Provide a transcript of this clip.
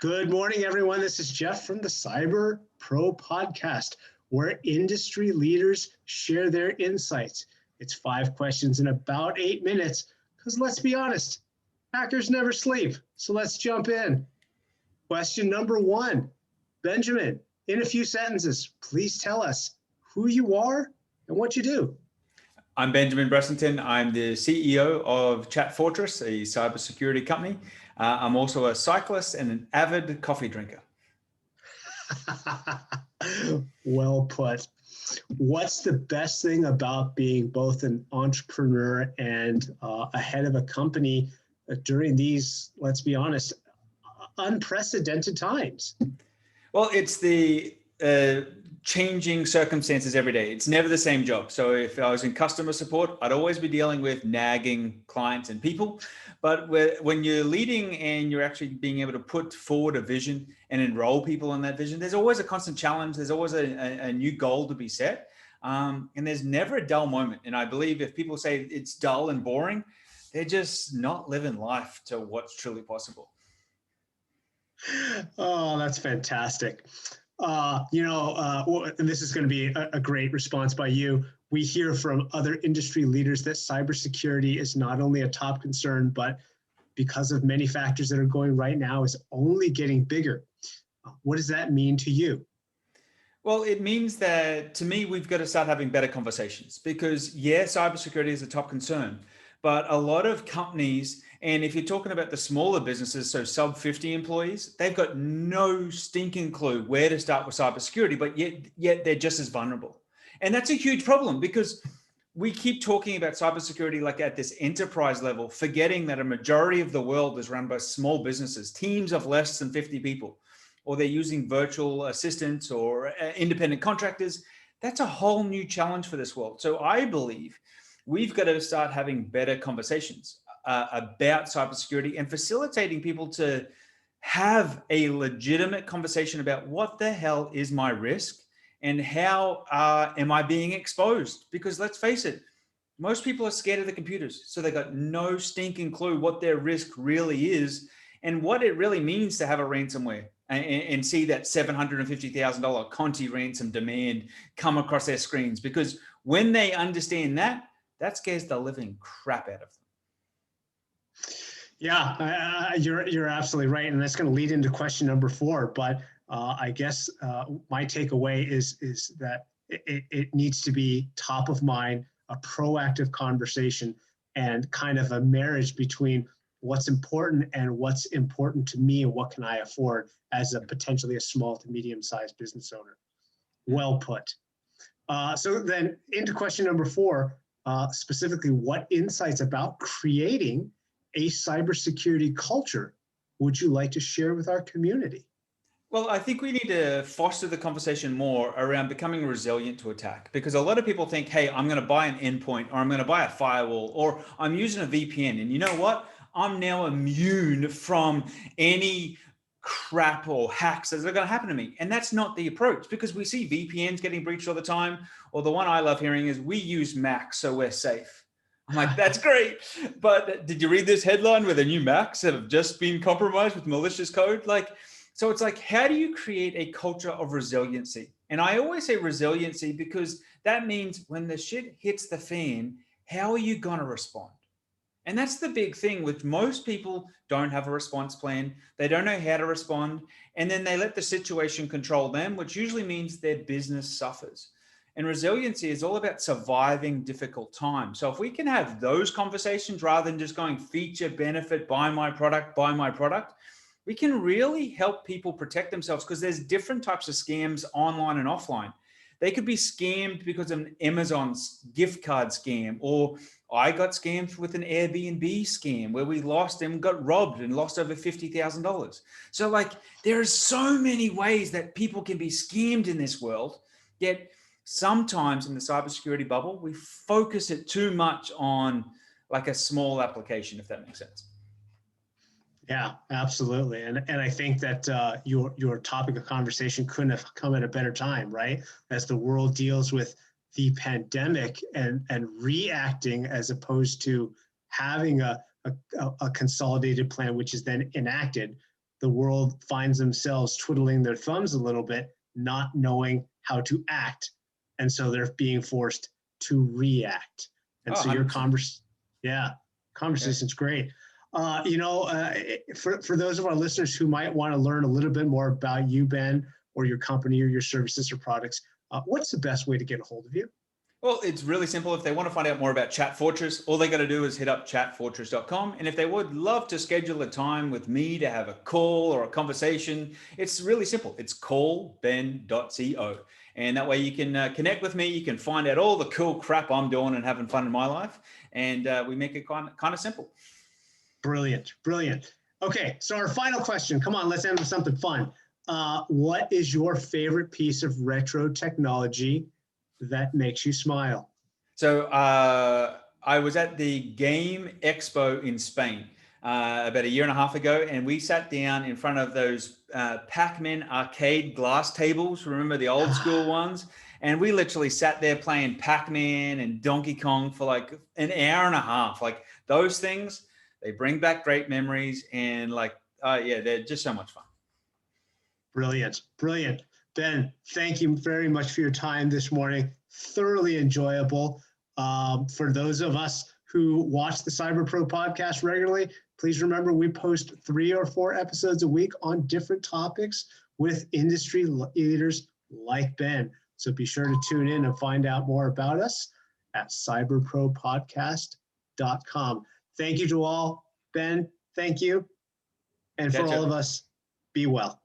Good morning, everyone. This is Jeff from the Cyber Pro podcast, where industry leaders share their insights. It's 5 questions in about 8 minutes, because let's be honest, hackers never sleep. So let's jump in. Question number 1. Benjamin, in a few sentences, please tell us who you are and what you do. I'm Benjamin Bressington. I'm the CEO of ChatFortress, a cybersecurity company. I'm also a cyclist and an avid coffee drinker. Well put. What's the best thing about being both an entrepreneur and a head of a company during these, let's be honest, unprecedented times? Well, it's the changing circumstances every day. It's never the same job. So if I was in customer support, I'd always be dealing with nagging clients and people. But when you're leading and you're actually being able to put forward a vision and enroll people in that vision, there's always a constant challenge. There's always a new goal to be set. And there's never a dull moment. And I believe if people say it's dull and boring, they're just not living life to what's truly possible. Oh, that's fantastic. And this is going to be a great response by you. We hear from other industry leaders that cybersecurity is not only a top concern, but because of many factors that are going right now, is only getting bigger. What does that mean to you? Well, it means that to me, we've got to start having better conversations because, yeah, cybersecurity is a top concern, but a lot of companies, and if you're talking about the smaller businesses, so sub 50 employees, they've got no stinking clue where to start with cybersecurity, but yet they're just as vulnerable. And that's a huge problem because we keep talking about cybersecurity like at this enterprise level, forgetting that a majority of the world is run by small businesses, teams of less than 50 people, or they're using virtual assistants or independent contractors. That's a whole new challenge for this world. So I believe we've got to start having better conversations about cybersecurity and facilitating people to have a legitimate conversation about what the hell is my risk and how am I being exposed? Because let's face it, most people are scared of the computers. So they got no stinking clue what their risk really is and what it really means to have a ransomware and see that $750,000 Conti ransom demand come across their screens. Because when they understand that, that scares the living crap out of them. Yeah, you're absolutely right. And that's going to lead into question number 4. But I guess my takeaway is that it needs to be top of mind, a proactive conversation, and kind of a marriage between what's important and what's important to me and what can I afford as a potentially a small to medium-sized business owner. Well put. So then into question number 4, specifically, what insights about creating a cybersecurity culture would you like to share with our community? Well, I think we need to foster the conversation more around becoming resilient to attack, because a lot of people think, hey, I'm going to buy an endpoint or I'm going to buy a firewall or I'm using a VPN. And you know what? I'm now immune from any crap or hacks that are going to happen to me. And that's not the approach, because we see VPNs getting breached all the time. Or the one I love hearing is we use Macs, so we're safe. I'm like, that's great. But did you read this headline where the new Macs have just been compromised with malicious code? So it's like, how do you create a culture of resiliency? And I always say resiliency because that means when the shit hits the fan, how are you going to respond? And that's the big thing, which most people don't have a response plan. They don't know how to respond. And then they let the situation control them, which usually means their business suffers. And resiliency is all about surviving difficult times. So if we can have those conversations rather than just going feature, benefit, buy my product, we can really help people protect themselves, because there's different types of scams online and offline. They could be scammed because of an Amazon gift card scam, or I got scammed with an Airbnb scam where we lost and got robbed and lost over $50,000. So there are so many ways that people can be scammed in this world, yet sometimes in the cybersecurity bubble, we focus it too much on a small application, if that makes sense. Yeah, absolutely. And I think that your topic of conversation couldn't have come at a better time, right? As the world deals with the pandemic and reacting as opposed to having a consolidated plan, which is then enacted. the world finds themselves twiddling their thumbs a little bit, not knowing how to act. And so they're being forced to react. And Oh, so your 100%. conversation's great. For those of our listeners who might want to learn a little bit more about you, Ben, or your company or your services or products, what's the best way to get a hold of you? Well, it's really simple. If they want to find out more about ChatFortress, all they got to do is hit up chatfortress.com. And if they would love to schedule a time with me to have a call or a conversation, it's really simple. It's callben.co. And that way you can connect with me. You can find out all the cool crap I'm doing and having fun in my life. And we make it kind of simple. Brilliant. Okay, so our final question. Come on, let's end with something fun. What is your favorite piece of retro technology that makes you smile? So I was at the Game Expo in Spain about a year and a half ago, and we sat down in front of those Pac-Man arcade glass tables. Remember the old school ones? And we literally sat there playing Pac-Man and Donkey Kong for like an hour and a half. Like those things, they bring back great memories, and they're just so much fun. Brilliant. Ben, thank you very much for your time this morning. Thoroughly enjoyable. For those of us who watch the Cyber Pro podcast regularly, please remember we post 3 or 4 episodes a week on different topics with industry leaders like Ben. So be sure to tune in and find out more about us at cyberpropodcast.com. Thank you to all. Ben, thank you. And for all of us, be well.